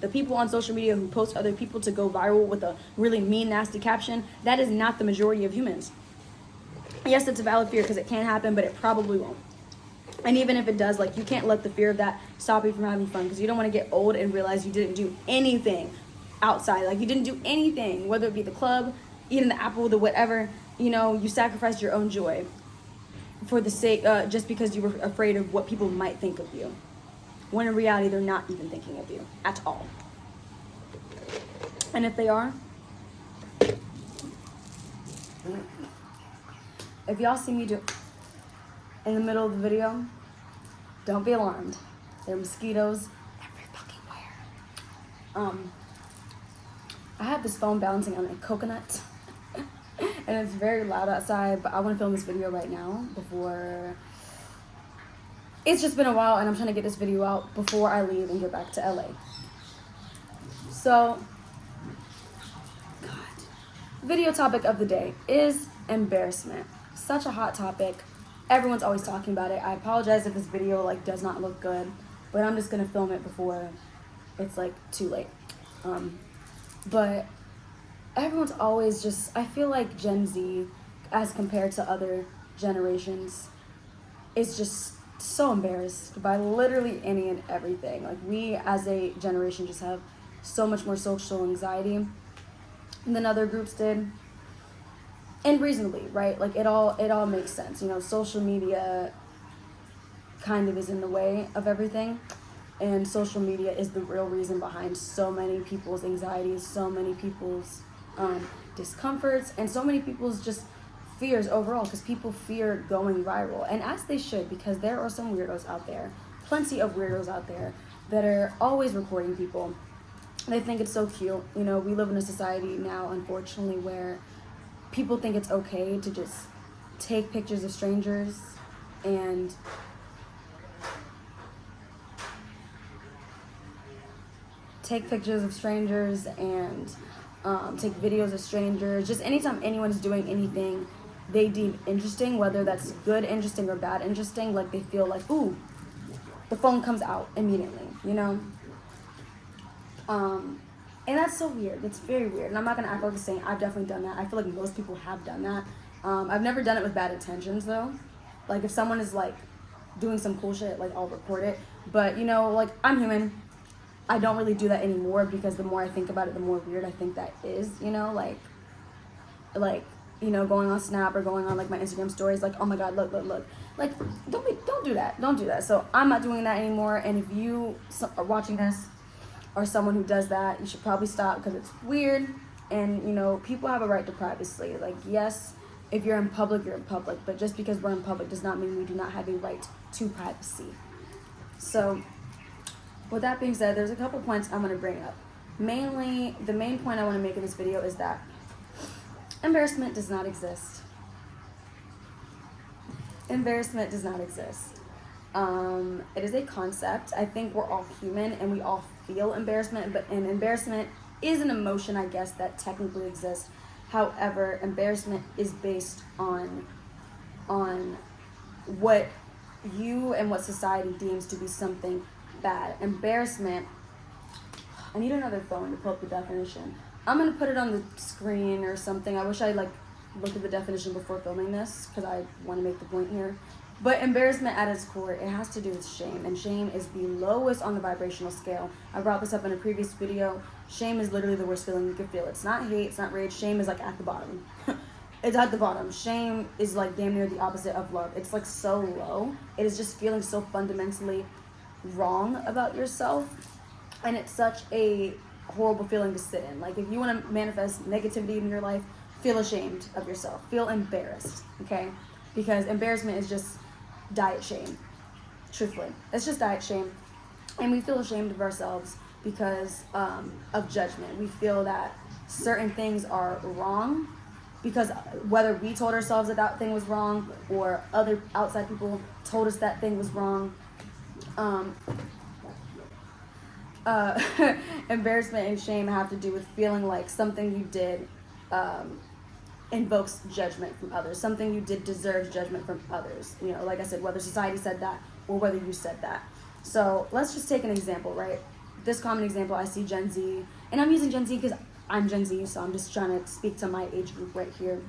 The people on social media who post other people to go viral with a really mean, nasty caption, that is not the majority of humans. Yes, it's a valid fear because it can happen, but it probably won't. And even if it does, like, you can't let the fear of that stop you from having fun, because you don't want to get old and realize you didn't do anything outside. Like, you didn't do anything, whether it be the club, eating the apple, the whatever. You know, you sacrificed your own joy for the sake, just because you were afraid of what people might think of you. When in reality, they're not even thinking of you at all. And if they are, if y'all see me do in the middle of the video, don't be alarmed. There are mosquitoes every fucking where. I have this phone bouncing on a coconut and it's very loud outside, but I want to film this video right now before. It's just been a while and I'm trying to get this video out before I leave and get back to LA. So, God. Video topic of the day is embarrassment. Such a hot topic. Everyone's always talking about it. I apologize if this video like does not look good, but I'm just gonna film it before it's like too late. But everyone's always just, I feel like Gen Z, as compared to other generations, is just so embarrassed by literally any and everything. Like, we as a generation just have so much more social anxiety than other groups did. And reasonably, right? Like, it all makes sense. You know, social media kind of is in the way of everything. And social media is the real reason behind so many people's anxieties, so many people's discomforts, and so many people's just fears overall, because people fear going viral. And as they should, because there are some weirdos out there, plenty of weirdos out there, that are always recording people. They think it's so cute. You know, we live in a society now, unfortunately, where people think it's okay to just take pictures of strangers and take videos of strangers. Just anytime anyone's doing anything they deem interesting, whether that's good interesting or bad interesting, like, they feel like, ooh, the phone comes out immediately, you know? And that's so weird. It's very weird. And I'm not going to act like I'm saying I've definitely done that. I feel like most people have done that. I've never done it with bad intentions, though. Like, if someone is, like, doing some cool shit, like, I'll record it. But, you know, like, I'm human. I don't really do that anymore, because the more I think about it, the more weird I think that is, you know? Like, you know, going on Snap or going on, like, my Instagram stories, like, oh my God, look. Like, don't do that. So I'm not doing that anymore. And if you are watching this, or someone who does that, you should probably stop, because it's weird. And, you know, people have a right to privacy. Like, yes, if you're in public, you're in public. But just because we're in public does not mean we do not have a right to privacy. So, with that being said, there's a couple points I'm going to bring up. Mainly, the main point I want to make in this video is that embarrassment does not exist. Embarrassment does not exist. It is a concept. I think we're all human and we all feel embarrassment, and embarrassment is an emotion, I guess, that technically exists. However, embarrassment is based on what you and what society deems to be something bad. Embarrassment, I need another phone to pull up the definition. I'm going to put it on the screen or something. I wish I looked at the definition before filming this, because I want to make the point here. But embarrassment at its core, it has to do with shame, and shame is the lowest on the vibrational scale. I brought this up in a previous video. Shame is literally the worst feeling you can feel. It's not hate, it's not rage. Shame is like at the bottom. It's at the bottom. Shame is like damn near the opposite of love. It's like so low. It is just feeling so fundamentally wrong about yourself, and it's such a horrible feeling to sit in. Like, if you want to manifest negativity in your life, feel ashamed of yourself. Feel embarrassed, okay? Because embarrassment is just diet shame, truthfully. It's just diet shame. And we feel ashamed of ourselves because of judgment. We feel that certain things are wrong because whether we told ourselves that that thing was wrong or other outside people told us that thing was wrong. Embarrassment and shame have to do with feeling like something you did invokes judgment from others. Something you did deserves judgment from others. You know, like I said, whether society said that or whether you said that. So let's just take an example, right? this common example, I see Gen Z, and I'm using Gen Z because I'm Gen Z, so I'm just trying to speak to my age group right here.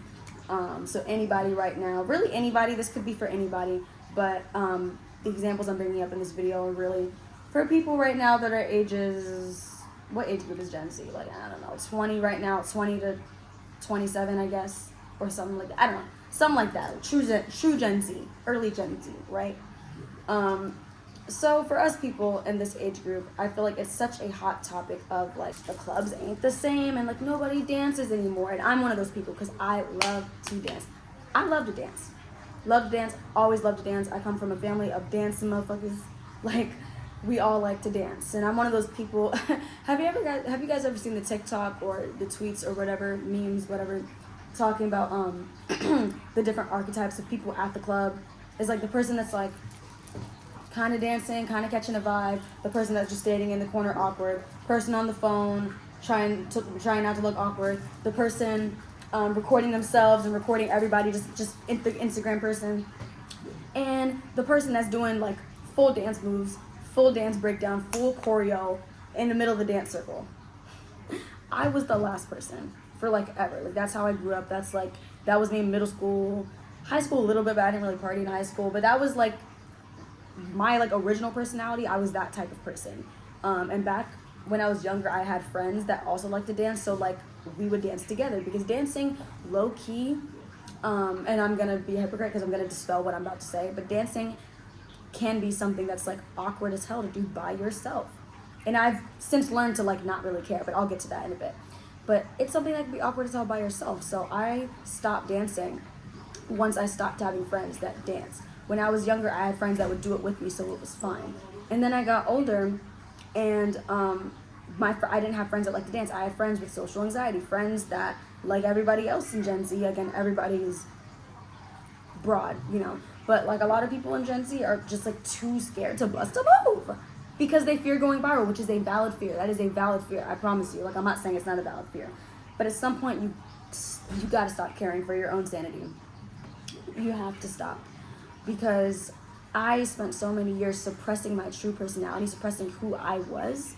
So anybody right now, really anybody, this could be for anybody, but the examples I'm bringing up in this video are really for people right now that are ages, what age group is Gen Z? Like, I don't know, 20 right now, 20 to 27, I guess, or something like that. I don't know, something like that. True Gen Z, early Gen Z, right? So for us people in this age group, I feel like it's such a hot topic of like the clubs ain't the same and like nobody dances anymore. And I'm one of those people because I love to dance. I love to dance. Love to dance, always love to dance. I come from a family of dancing motherfuckers. Like, we all like to dance. And I'm one of those people. Have you guys ever seen the TikTok or the tweets or whatever, memes, whatever, talking about the different archetypes of people at the club? It's like the person that's like kind of dancing, kind of catching a vibe, the person that's just standing in the corner awkward, person on the phone trying not to look awkward, the person recording themselves and recording everybody, just the Instagram person, and the person that's doing like full dance moves, full dance breakdown, full choreo in the middle of the dance circle. I was the last person for like ever. Like, that's how I grew up. That was me in middle school, high school a little bit, but I didn't really party in high school. But that was like my like original personality. I was that type of person. And back when I was younger, I had friends that also liked to dance, so like we would dance together, because dancing low key, and I'm gonna be a hypocrite because I'm gonna dispel what I'm about to say, but dancing can be something that's like awkward as hell to do by yourself. And I've since learned to like not really care, but I'll get to that in a bit. But it's something that can be awkward as hell by yourself. So I stopped dancing once I stopped having friends that dance. When I was younger, I had friends that would do it with me, so it was fine. And then I got older, and I didn't have friends that liked to dance. I had friends with social anxiety, friends that, like everybody else in Gen Z, again, everybody is broad, you know. But like a lot of people in Gen Z are just like too scared to bust a move because they fear going viral, which is a valid fear. That is a valid fear, I promise you. Like, I'm not saying it's not a valid fear. But at some point, you gotta stop caring for your own sanity. You have to stop. Because I spent so many years suppressing my true personality, suppressing who I was,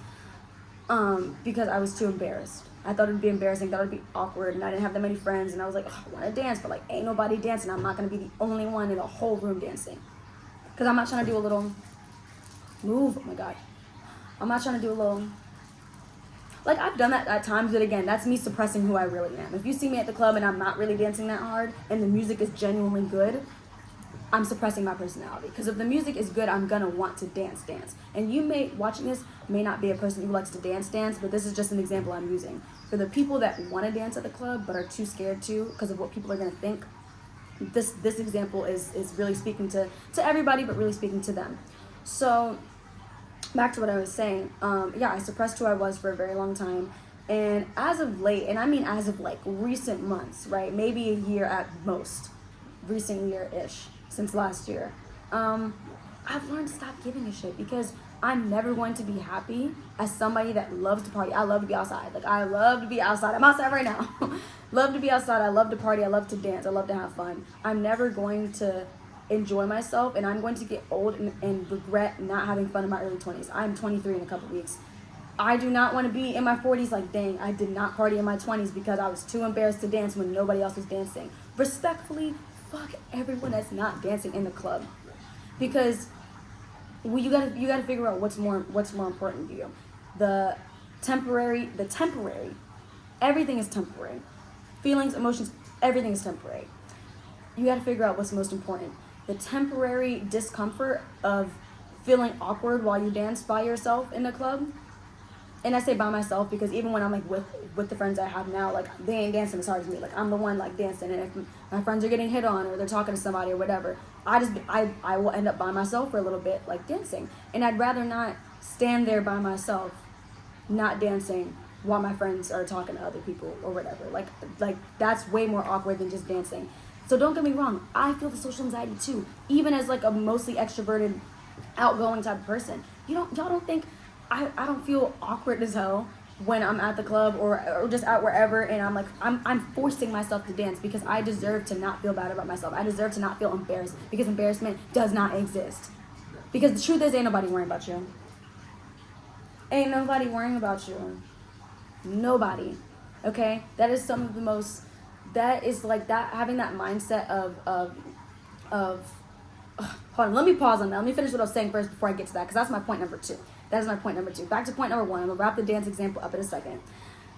because I was too embarrassed. I thought it would be embarrassing, thought it would be awkward, and I didn't have that many friends, and I was like, oh, I want to dance, but like, ain't nobody dancing. I'm not going to be the only one in the whole room dancing. Because I'm not trying to do a little move. Oh my God. I'm not trying to do a little, like, I've done that at times, but again, that's me suppressing who I really am. If you see me at the club and I'm not really dancing that hard, and the music is genuinely good, I'm suppressing my personality. Because if the music is good, I'm gonna want to dance. And you watching this may not be a person who likes to dance, but this is just an example I'm using. For the people that want to dance at the club but are too scared to because of what people are gonna think, this example is really speaking to everybody, but really speaking to them. So back to what I was saying. I suppressed who I was for a very long time. And as of late, and I mean as of like recent months, right? Maybe a year at most, recent year-ish, since last year, I've learned to stop giving a shit, because I'm never going to be happy as somebody that loves to party. I love to be outside. Like, I love to be outside. I'm outside right now. Love to be outside. I love to party. I love to dance. I love to have fun. I'm never going to enjoy myself, and I'm going to get old and regret not having fun in my early 20s. I'm 23 in a couple weeks. I do not want to be in my 40s like, dang, I did not party in my 20s because I was too embarrassed to dance when nobody else was dancing. Respectfully, fuck everyone that's not dancing in the club, because you gotta figure out what's more important to you. The temporary, everything is temporary. Feelings, emotions, everything is temporary. You gotta figure out what's most important. The temporary discomfort of feeling awkward while you dance by yourself in the club. And I say by myself because even when I'm like with the friends I have now, like, they ain't dancing as hard as me. Like, I'm the one like dancing, and if my friends are getting hit on or they're talking to somebody or whatever, I will end up by myself for a little bit, like dancing. And I'd rather not stand there by myself, not dancing while my friends are talking to other people or whatever. Like that's way more awkward than just dancing. So don't get me wrong, I feel the social anxiety too, even as like a mostly extroverted, outgoing type of person. Y'all don't think I don't feel awkward as hell when I'm at the club or just out wherever, and I'm like, I'm forcing myself to dance because I deserve to not feel bad about myself. I deserve to not feel embarrassed, because embarrassment does not exist. Because the truth is, ain't nobody worrying about you. Ain't nobody worrying about you. Nobody. Okay? That is some of the most, that is like that, having that mindset of hold on, let me pause on that. Let me finish what I was saying first before I get to that, because that's my point number 2. That is my point number 2. Back to point number 1. I'm going to wrap the dance example up in a second.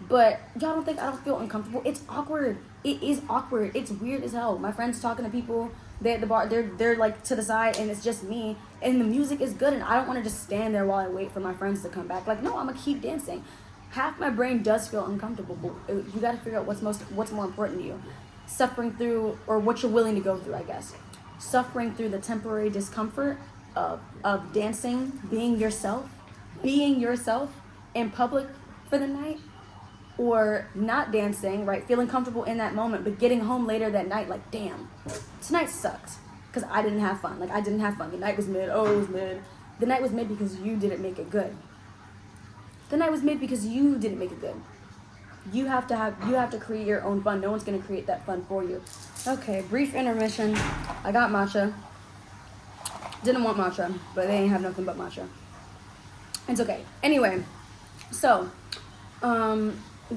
But y'all don't think I don't feel uncomfortable? It's awkward. It is awkward. It's weird as hell. My friends talking to people, they at the bar, they're like to the side, and it's just me, and the music is good, and I don't want to just stand there while I wait for my friends to come back. Like, no, I'm going to keep dancing. Half my brain does feel uncomfortable, but you got to figure out what's more important to you. Suffering through, or what you're willing to go through, I guess. Suffering through the temporary discomfort of dancing, being yourself in public for the night, or not dancing, right? Feeling comfortable in that moment, but getting home later that night, like, damn, tonight sucked because I didn't have fun. Like, I didn't have fun. The night was mid. Oh, it was mid. The night was mid because you didn't make it good. The night was mid because you didn't make it good. You have to create your own fun. No one's gonna create that fun for you. Okay, brief intermission. I got matcha. Didn't want matcha, but they ain't have nothing but matcha. It's okay. Anyway, so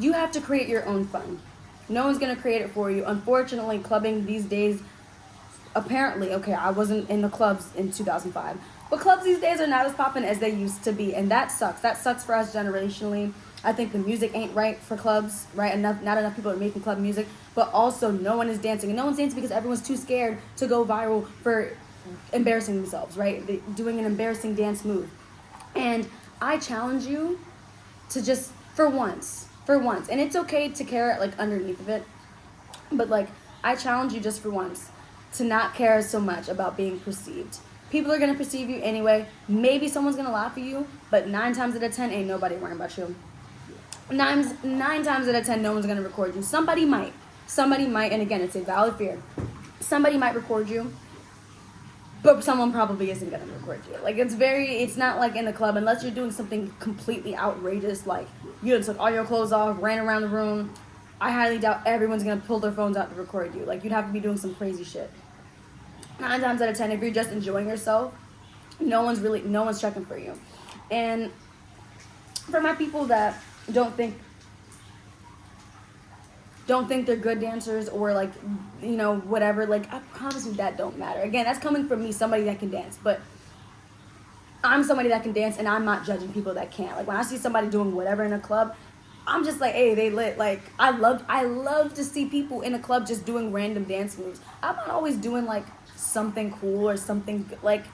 you have to create your own fun. No one's gonna create it for you. Unfortunately, clubbing these days, apparently, okay, I wasn't in the clubs in 2005, but clubs these days are not as poppin' as they used to be, and that sucks. That sucks for us generationally. I think the music ain't right for clubs, right? Not enough people are making club music, but also no one is dancing. And no one's dancing because everyone's too scared to go viral for embarrassing themselves, right? Doing an embarrassing dance move. And I challenge you to just, for once, and it's okay to care like underneath of it, but like, I challenge you just for once to not care so much about being perceived. People are gonna perceive you anyway. Maybe someone's gonna laugh at you, but 9 times out of 10, ain't nobody worrying about you. Nine times out of 10, no one's gonna record you. Somebody might, and again, it's a valid fear. Somebody might record you, but someone probably isn't gonna record you. Like, it's not like in the club, unless you're doing something completely outrageous, like you just took all your clothes off, ran around the room. I highly doubt everyone's gonna pull their phones out to record you. Like, you'd have to be doing some crazy shit. 9 times out of 10, if you're just enjoying yourself, no one's checking for you. And for my people that don't think they're good dancers, or like, you know, whatever, like, I promise you that don't matter. Again, that's coming from me, somebody that can dance, but I'm somebody that can dance, and I'm not judging people that can't. Like, when I see somebody doing whatever in a club, I'm just like, hey, they lit. Like, I love to see people in a club just doing random dance moves. I'm not always doing like something cool or something like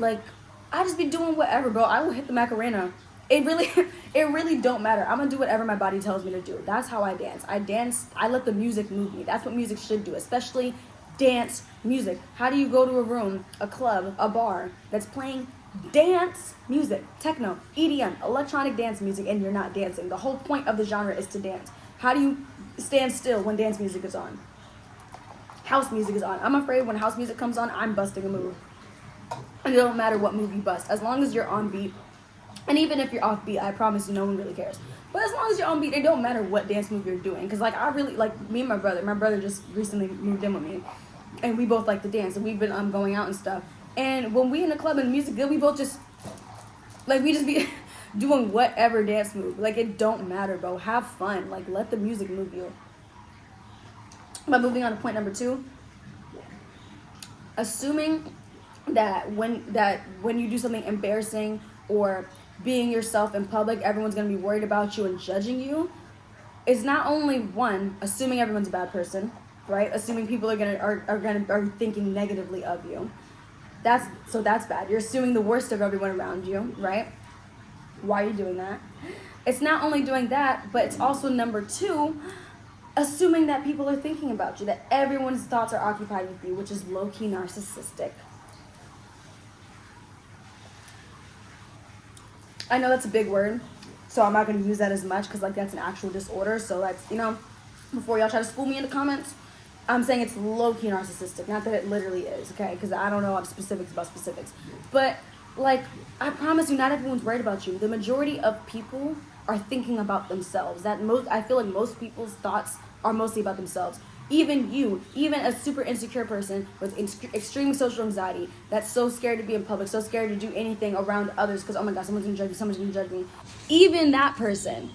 I just be doing whatever, bro. I will hit the Macarena. It really don't matter. I'm gonna do whatever my body tells me to do. That's how I dance. I let the music move me. That's what music should do, especially dance music. How do you go to a room, a club, a bar that's playing dance music, techno, EDM, electronic dance music, and you're not dancing? The whole point of the genre is to dance. How do you stand still when dance music is on? House music is on. I'm afraid when house music comes on, I'm busting a move. And it don't matter what move you bust, as long as you're on beat. And even if you're off beat, I promise you, no one really cares. But as long as you're on beat, it don't matter what dance move you're doing. Because, like, I really, like, me and my brother just recently moved in with me. And we both like to dance. And we've been going out and stuff. And when we in the club and music good, we both just, like, we just be doing whatever dance move. Like, it don't matter, bro. Have fun. Like, let the music move you. But moving on to point number 2. Assuming that when you do something embarrassing or being yourself in public, everyone's going to be worried about you and judging you, is not only one, assuming everyone's a bad person, right? Assuming people are thinking negatively of you. That's bad. You're assuming the worst of everyone around you, right? Why are you doing that? It's not only doing that, but it's also number 2, assuming that people are thinking about you, that everyone's thoughts are occupied with you, which is low-key narcissistic. I know that's a big word, so I'm not going to use that as much because, like, that's an actual disorder. So that's, you know, before y'all try to school me in the comments, I'm saying it's low-key narcissistic. Not that it literally is, okay? Because I don't know specifics about specifics. But, like, I promise you, not everyone's worried about you. The majority of people are thinking about themselves. I feel like most people's thoughts are mostly about themselves. Even you, even a super insecure person with extreme social anxiety that's so scared to be in public, so scared to do anything around others because, oh my God, someone's gonna judge me, someone's gonna judge me. even that person,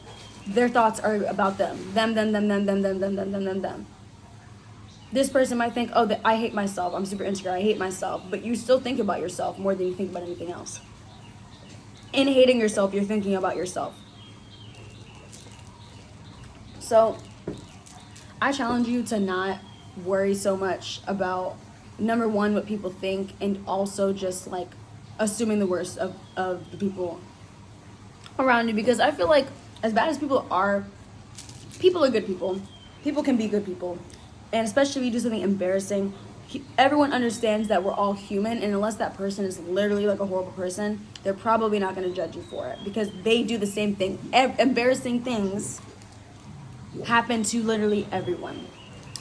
their thoughts are about them. Them. This person might think, oh, I hate myself. I'm super insecure. I hate myself. But you still think about yourself more than you think about anything else. In hating yourself, you're thinking about yourself. So I challenge you to not worry so much about, number one, what people think, and also just like assuming the worst of the people around you. Because I feel like as bad as people are good people. People can be good people. And especially if you do something embarrassing, everyone understands that we're all human, and unless that person is literally like a horrible person, they're probably not going to judge you for it, because they do the same thing. Embarrassing things happen to literally everyone.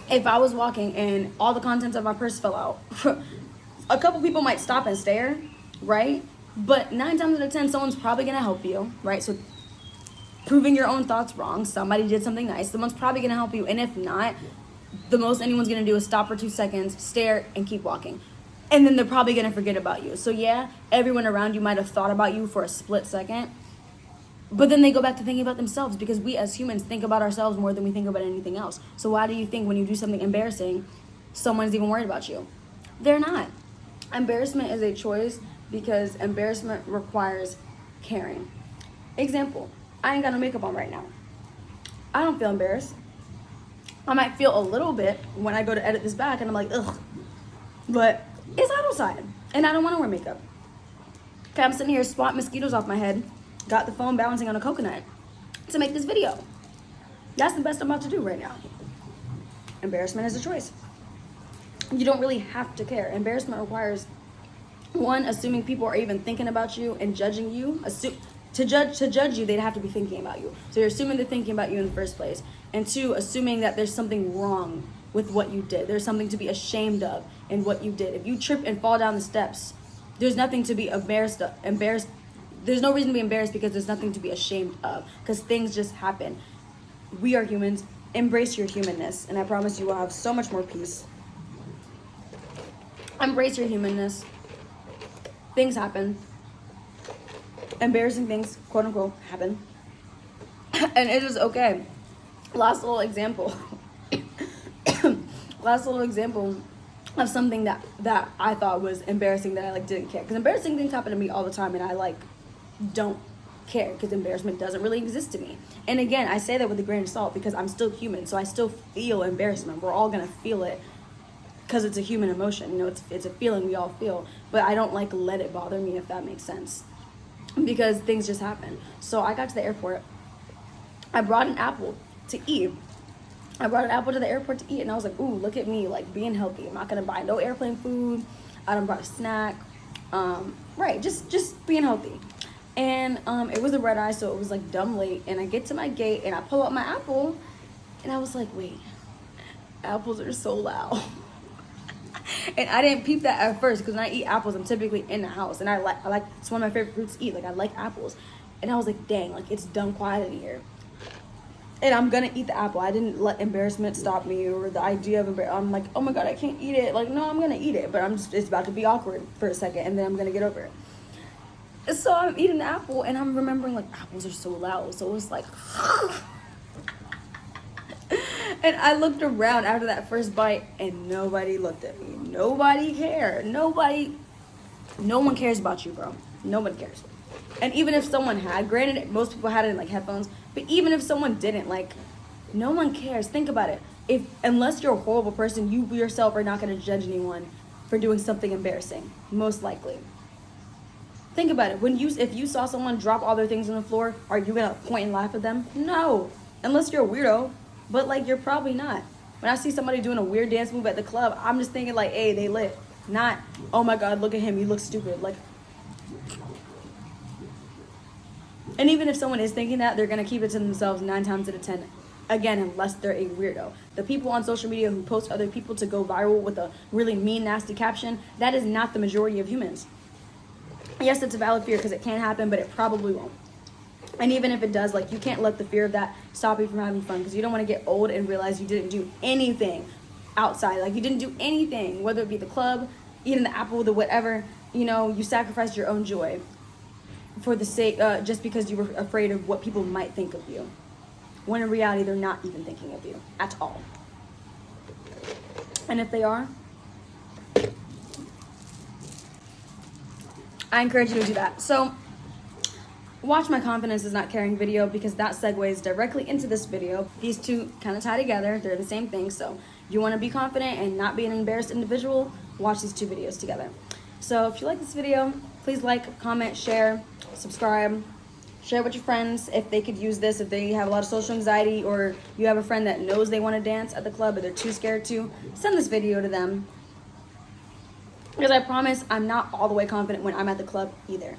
If I was walking and all the contents of my purse fell out, a couple people might stop and stare, right? But 9 times out of 10, someone's probably going to help you, right? So proving your own thoughts wrong, somebody did something nice, someone's probably going to help you. And if not, the most anyone's going to do is stop for 2 seconds, stare, and keep walking. And then they're probably going to forget about you. So yeah, everyone around you might have thought about you for a split second, but then they go back to thinking about themselves, because we as humans think about ourselves more than we think about anything else. So why do you think when you do something embarrassing, someone's even worried about you? They're not. Embarrassment is a choice, because embarrassment requires caring. Example, I ain't got no makeup on right now. I don't feel embarrassed. I might feel a little bit when I go to edit this back and I'm like, ugh. But it's hot outside and I don't want to wear makeup. Okay, I'm sitting here swatting mosquitoes off my head, got the phone balancing on a coconut to make this video. That's the best I'm about to do right now. Embarrassment is a choice. You don't really have to care. Embarrassment requires, one, assuming people are even thinking about you and judging you. To judge you, they'd have to be thinking about you. So you're assuming they're thinking about you in the first place. And 2, assuming that there's something wrong with what you did. There's something to be ashamed of in what you did. If you trip and fall down the steps, there's nothing to be embarrassed. There's no reason to be embarrassed, because there's nothing to be ashamed of, because things just happen. We are humans. Embrace your humanness, and I promise you will have so much more peace. Embrace your humanness. Things happen. Embarrassing things, quote unquote, happen. And it is okay. Last little example of something that I thought was embarrassing that I didn't care, because embarrassing things happen to me all the time, and I don't care, because embarrassment doesn't really exist to me. And again, I say that with a grain of salt, because I'm still human, so I still feel embarrassment. We're all gonna feel it, because it's a human emotion. It's a feeling we all feel, but I don't let it bother me, if that makes sense, because things just happen. So I got to the airport. I brought an apple to eat. I brought an apple to the airport to eat, and I was like, ooh, look at me, being healthy. I'm not gonna buy no airplane food. I done brought a snack. Right, just being healthy. And it was a red eye, so it was dumb late, and I get to my gate and I pull out my apple, and I was like, wait, apples are so loud. And I didn't peep that at first, because when I eat apples, I'm typically in the house, and I like it's one of my favorite fruits to eat. I like apples. And I was like, dang, it's dumb quiet in here. And I'm gonna eat the apple. I didn't let embarrassment stop me, or the idea of I'm like, oh my god, I can't eat it. No, I'm gonna eat it, but it's about to be awkward for a second, and then I'm gonna get over it. So I'm eating the apple, and I'm remembering apples are so loud, so it's and I looked around after that first bite, and nobody looked at me. Nobody cared. No one cares about you, bro. Nobody cares. And even if someone had, granted, most people had it in headphones, but even if someone didn't, no one cares. Think about it. Unless you're a horrible person, you yourself are not going to judge anyone for doing something embarrassing, most likely. Think about it. If you saw someone drop all their things on the floor, are you going to point and laugh at them? No. Unless you're a weirdo, but you're probably not. When I see somebody doing a weird dance move at the club, I'm just thinking hey, they lit. Not, oh my god, look at him, he looks stupid. And even if someone is thinking that, they're going to keep it to themselves 9 times out of 10. Again, unless they're a weirdo. The people on social media who post other people to go viral with a really mean, nasty caption, that is not the majority of humans. Yes, it's a valid fear, because it can happen, but it probably won't. And even if it does, you can't let the fear of that stop you from having fun, because you don't want to get old and realize you didn't do anything outside. You didn't do anything, whether it be the club, eating the apple, the whatever, you sacrificed your own joy. for the sake, just because you were afraid of what people might think of you. When in reality, they're not even thinking of you at all. And if they are, I encourage you to do that. So, watch my confidence is not caring video, because that segues directly into this video. These two kind of tie together. They're the same thing. So, you want to be confident and not be an embarrassed individual, watch these two videos together. So, if you like this video, please like, comment, share, subscribe. Share with your friends if they could use this, if they have a lot of social anxiety, or you have a friend that knows they want to dance at the club but they're too scared to. Send this video to them. Because I promise I'm not all the way confident when I'm at the club either.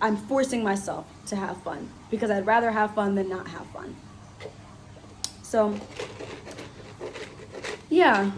I'm forcing myself to have fun because I'd rather have fun than not have fun. So, yeah.